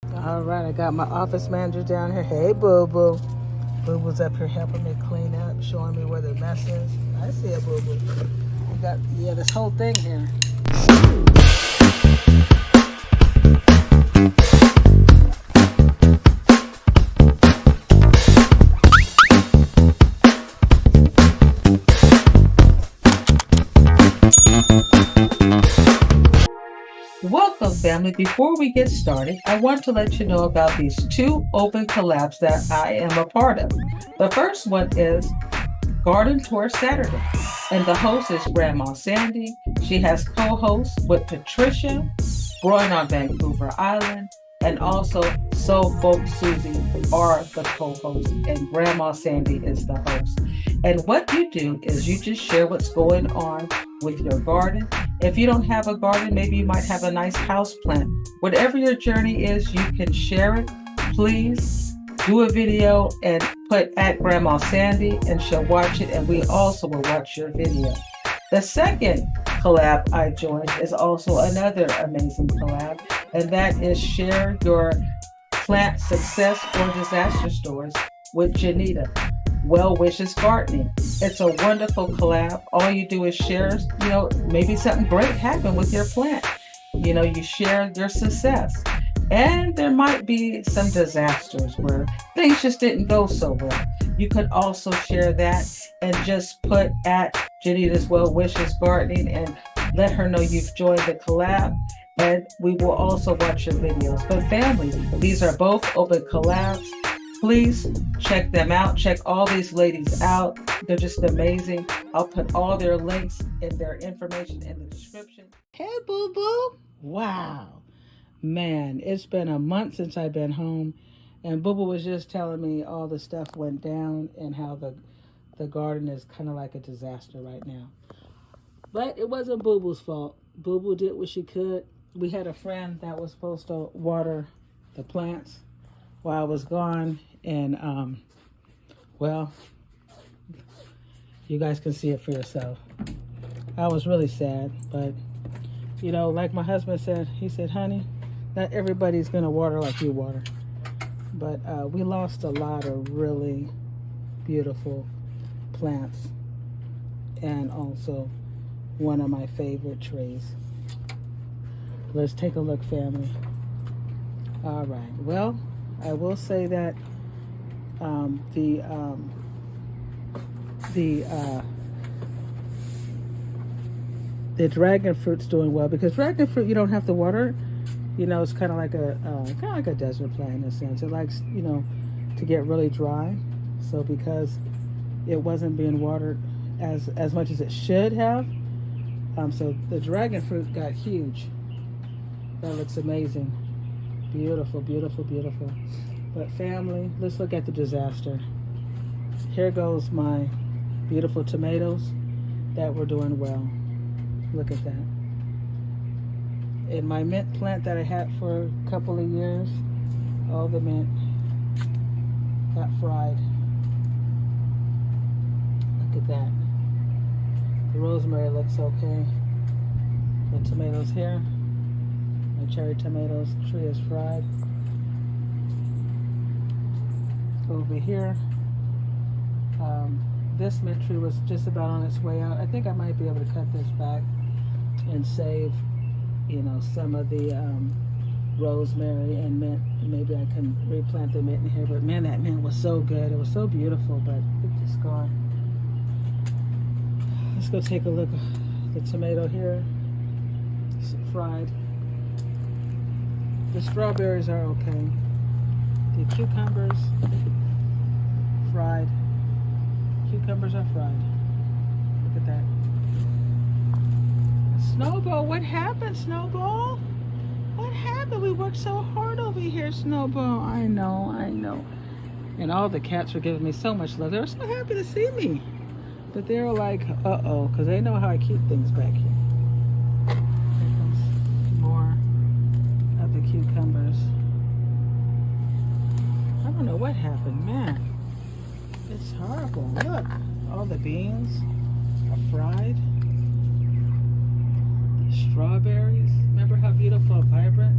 All right, I got my office manager down here. Hey, Boo Boo. Boo Boo's up here helping me clean up, showing me where the mess is. I see it, Boo Boo. We got, this whole thing here. Welcome, family. Before we get started, I want to let you know about these two open collabs that I am a part of. The first one is Garden Tour Saturday, and the host is Grandma Sandy. She has co-hosts with Patricia, growing on Vancouver Island, and also Soul Folk Susie are the co-hosts, and Grandma Sandy is the host. And what you do is you just share what's going on with your garden. If you don't have a garden, maybe you might have a nice house plant. Whatever your journey is, you can share it. Please do a video and put at Grandma Sandy, and she'll watch it, and we also will watch your video. The second collab I joined is also another amazing collab, and that is share your plant success or disaster stories with Jenita. Well Wishes Gardening. It's a wonderful collab. All you do is share, maybe something great happened with your plant. You share your success. And there might be some disasters where things just didn't go so well. You could also share that and just put at Jenita's Well Wishes Gardening and let her know you've joined the collab. And we will also watch your videos. But family, these are both open collabs. Please check them out. Check all these ladies out. They're just amazing. I'll put all their links and their information in the description. Hey, Boo Boo. Wow. Man, it's been a month since I've been home. And Boo Boo was just telling me all the stuff went down and how the garden is kind of like a disaster right now. But it wasn't Boo Boo's fault. Boo Boo did what she could. We had a friend that was supposed to water the plants while I was gone, and you guys can see it for yourself. I was really sad, but like my husband said, he said, honey, not everybody's gonna water like you water. But we lost a lot of really beautiful plants, and also one of my favorite trees. Let's take a look, family. All right, well, I will say that the dragon fruit's doing well, because dragon fruit you don't have to water. It's kind of like a desert plant in a sense. It likes to get really dry. So because it wasn't being watered as much as it should have, so the dragon fruit got huge. That looks amazing. Beautiful, beautiful, beautiful. But family, let's look at the disaster. Here goes my beautiful tomatoes that were doing well. Look at that. And my mint plant that I had for a couple of years, all the mint got fried. Look at that. The rosemary looks okay. The tomatoes here, my cherry tomatoes tree is fried. Over here, this mint tree was just about on its way out. I think I might be able to cut this back and save, some of the rosemary and mint. Maybe I can replant the mint in here. But man, that mint was so good. It was so beautiful, but it's just gone. Let's go take a look at the tomato here. It's fried. The strawberries are okay. The cucumbers, fried. Cucumbers are fried. Look at that. Snowball, what happened, Snowball? What happened? We worked so hard over here, Snowball. I know. And all the cats were giving me so much love. They were so happy to see me. But they were like, uh-oh, because they know how I keep things back here. Here comes more of the cucumbers. I don't know what happened, man. It's horrible. Look, all the beans are fried. The strawberries. Remember how beautiful and vibrant?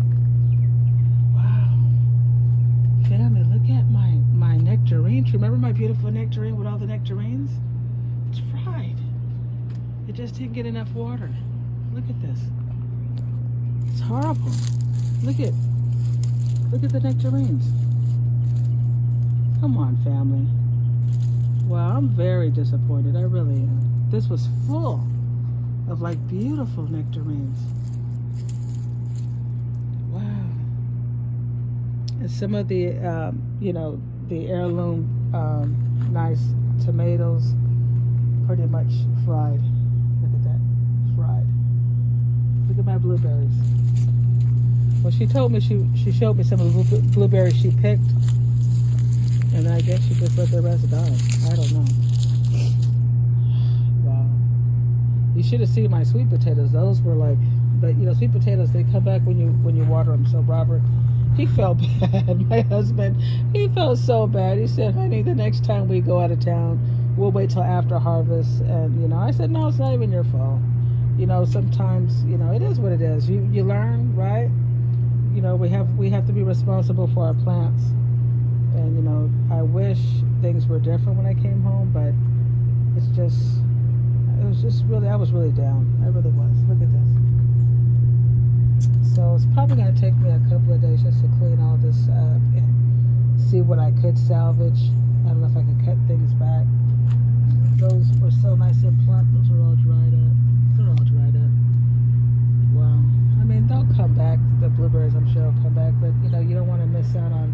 Wow. you remember my beautiful nectarine with all the nectarines? It's fried. It just didn't get enough water. Look at this. It's horrible. Look at the nectarines. Come on, family. Wow, I'm very disappointed. I really am. This was full of like beautiful nectarines. Wow. And some of the, the heirloom nice tomatoes, pretty much fried. Look at that, fried. Look at my blueberries. Well, she told me she showed me some of the blueberries she picked, and I guess she just let the rest die. I don't know. Wow. You should have seen my sweet potatoes. Those were like, but sweet potatoes, they come back when you water them. So Robert, he felt bad. My husband, he felt so bad. He said, honey, the next time we go out of town, we'll wait till after harvest. And I said, no, it's not even your fault. Sometimes it is what it is. You learn, right? We have to be responsible for our plants. And I wish things were different when I came home, but I was really down. I really was. Look at this. So it's probably going to take me a couple of days just to clean all this up and see what I could salvage. I don't know if I could cut things back. Those were so nice and plump. Those are all dried up. They're all dried up. Wow. I mean, they'll come back. The blueberries, I'm sure, will come back. But, you don't want to miss out on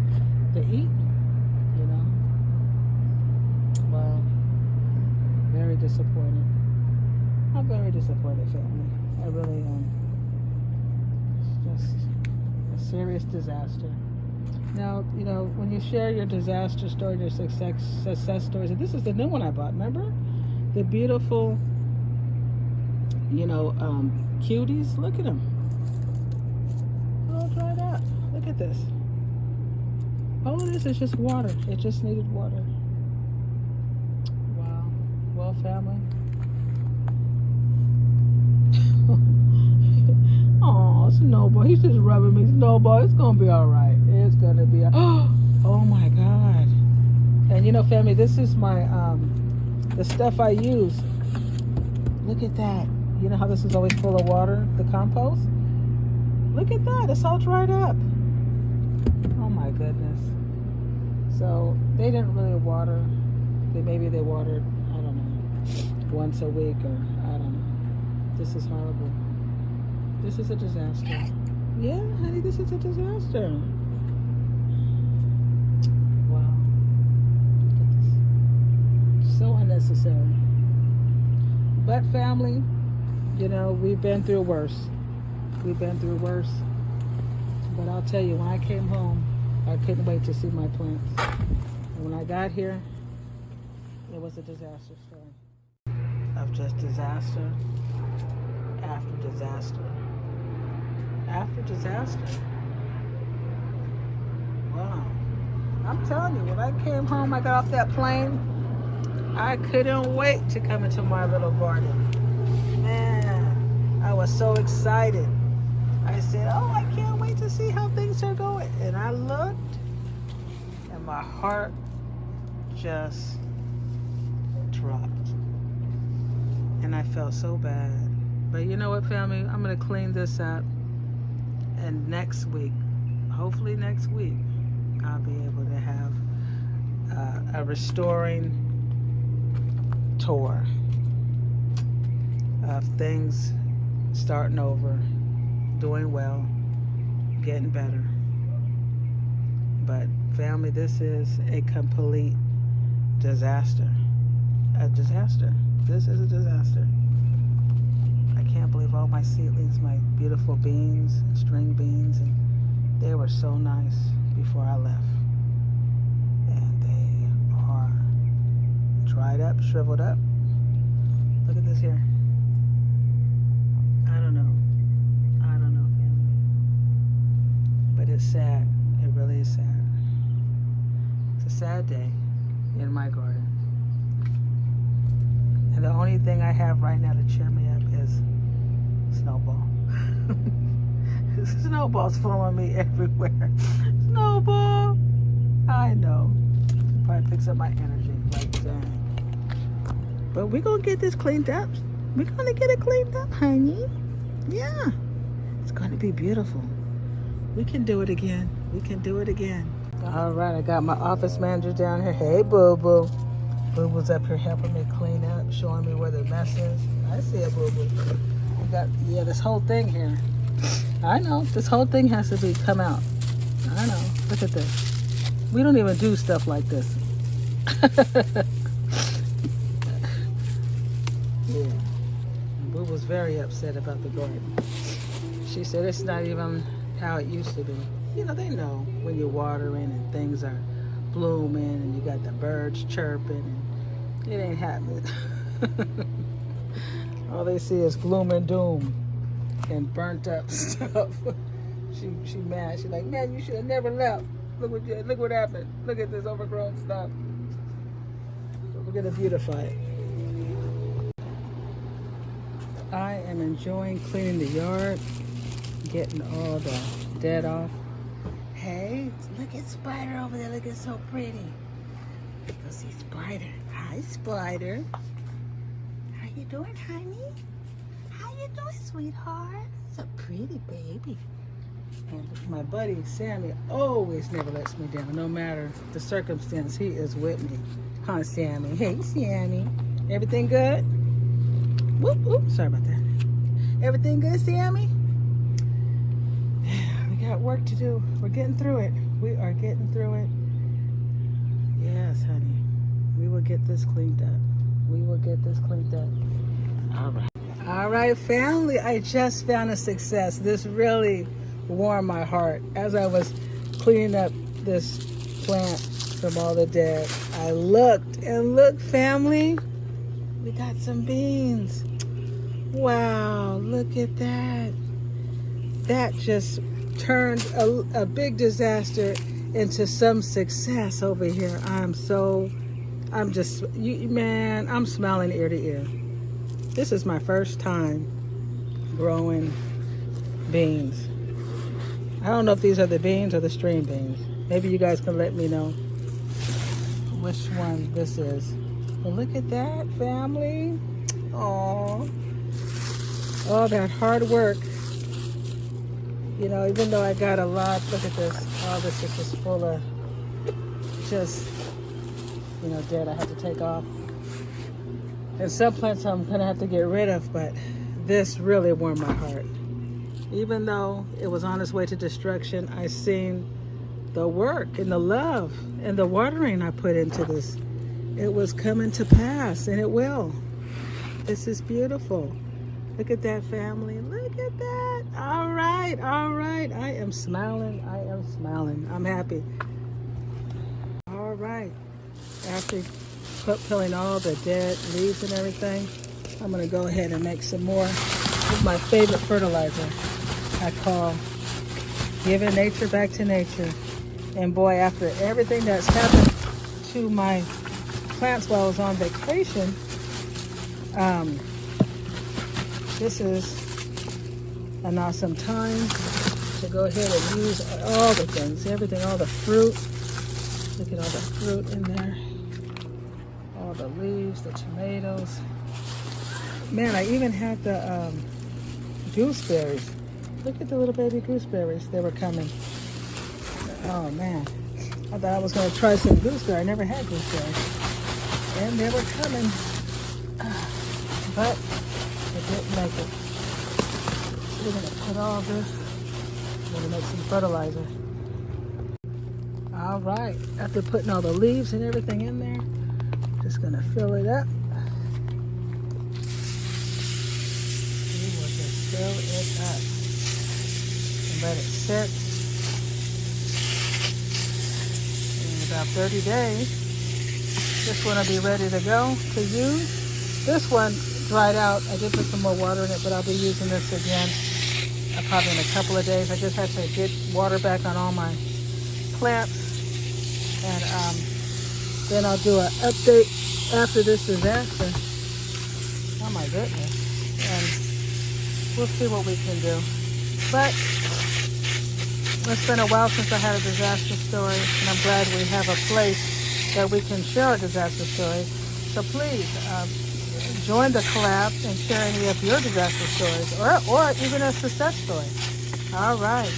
the eating, Wow. Very disappointed. I'm very disappointed, family. I really am. It's just a serious disaster. Now, when you share your disaster story, your success stories, and this is the new one I bought, remember? The beautiful, cuties. Look at them. All dried up. Look at this. All of this is just water. It just needed water. Wow. Well, family. Oh, Snowball. He's just rubbing me. Snowball, it's going to be all right. It's going to be oh, my God. And, family, this is my, the stuff I use. Look at that. You know how this is always full of water, the compost? Look at that. It's all dried up. Oh, my goodness. So they didn't really water. Maybe they watered, I don't know, once a week or I don't know. This is horrible. This is a disaster. Yeah, honey, this is a disaster. Wow. Look at this. So unnecessary. But family, we've been through worse. We've been through worse. But I'll tell you, when I came home, I couldn't wait to see my plants. And when I got here, it was a disaster story. Of just disaster after disaster after disaster. Wow. I'm telling you, when I came home, I got off that plane, I couldn't wait to come into my little garden. Man, I was so excited. I said, oh, I can't wait to see how things are going. And I looked, and my heart just dropped. And I felt so bad. But you know what, family? I'm going to clean this up. And next week, hopefully next week, I'll be able to have a restoring tour of things starting over, doing well, getting better. But family, this is a complete disaster. A disaster. This is a disaster. I can't believe all my seedlings, my beautiful beans, string beans, and they were so nice before I left. And they are dried up, shriveled up. Look at this here. I don't know, family. But it's sad. It really is sad. It's a sad day in my garden. And the only thing I have right now to cheer me up is Snowball. Snowball's following me everywhere. Snowball! I know. Probably pick sucks up my energy. Like, dang. But we're going to get this cleaned up. We're going to get it cleaned up, honey. Yeah. It's going to be beautiful. We can do it again. We can do it again. All right, I got my office manager down here. Hey, Boo-Boo. Boo-Boo's up here helping me clean up, showing me where the mess is. I see it, Boo-Boo. We got, yeah, this whole thing here. I know, this whole thing has to come out. I know, look at this. We don't even do stuff like this. Yeah, Boo was very upset about the garden. She said it's not even how it used to be. You know, they know when you're watering and things are blooming and you got the birds chirping and it ain't happening. All they see is gloom and doom and burnt up stuff. She mad. She's like, man, you should have never left. Look what happened. Look at this overgrown stuff. So we're gonna beautify it. I am enjoying cleaning the yard, getting all the dead off. Hey, look at Spider over there looking so pretty. Go see Spider. Hi, Spider. How you doing, honey? How you doing, sweetheart? It's a pretty baby. And my buddy Sammy always never lets me down, no matter the circumstance. He is with me. Huh, Sammy? Hey, Sammy. Everything good? Whoop, whoop. Sorry about that. Everything good, Sammy? We got work to do. We're getting through it. We are getting through it. Yes, honey. We will get this cleaned up. We will get this cleaned up. All right. All right, family. I just found a success. This really warmed my heart. As I was cleaning up this plant from all the dead, I looked and look, family. We got some beans. Wow, look at that. That just turned a big disaster into some success over here. I'm smiling ear to ear. This is my first time growing beans. I don't know if these are the beans or the string beans. Maybe you guys can let me know which one this is. Well, look at that, family. Aww. All that hard work. You know, even though I got a lot, look at this. All this is just full of dead I had to take off. And some plants I'm gonna have to get rid of, but this really warmed my heart. Even though it was on its way to destruction, I seen the work and the love and the watering I put into this. It was coming to pass, and it will. This is beautiful. Look at that, family. Look at that. All right, all right. I am smiling. I am smiling. I'm happy. All right. After peeling all the dead leaves and everything, I'm going to go ahead and make some more. This is my favorite fertilizer. I call giving nature back to nature. And boy, after everything that's happened to my plants while I was on vacation, this is an awesome time to go ahead and use all the things, everything, all the fruit. Look at all the fruit in there. All the leaves, the tomatoes. Man, I even had the gooseberries. Look at the little baby gooseberries. They were coming. Oh man. I thought I was going to try some gooseberry. I never had gooseberries. And they were coming. But I didn't make it. So we're going to put all this. We're going to make some fertilizer. All right. After putting all the leaves and everything in there, just going to fill it up. We will just fill it up. And let it sit. In about 30 days, this one will be ready to go to use. This one dried out. I did put some more water in it, but I'll be using this again probably in a couple of days. I just had to get water back on all my plants. And then I'll do an update after this disaster. Oh my goodness. And we'll see what we can do. But it's been a while since I had a disaster story, and I'm glad we have a place that we can share our disaster stories. So please join the collab and share any of your disaster stories or even a success story. All right.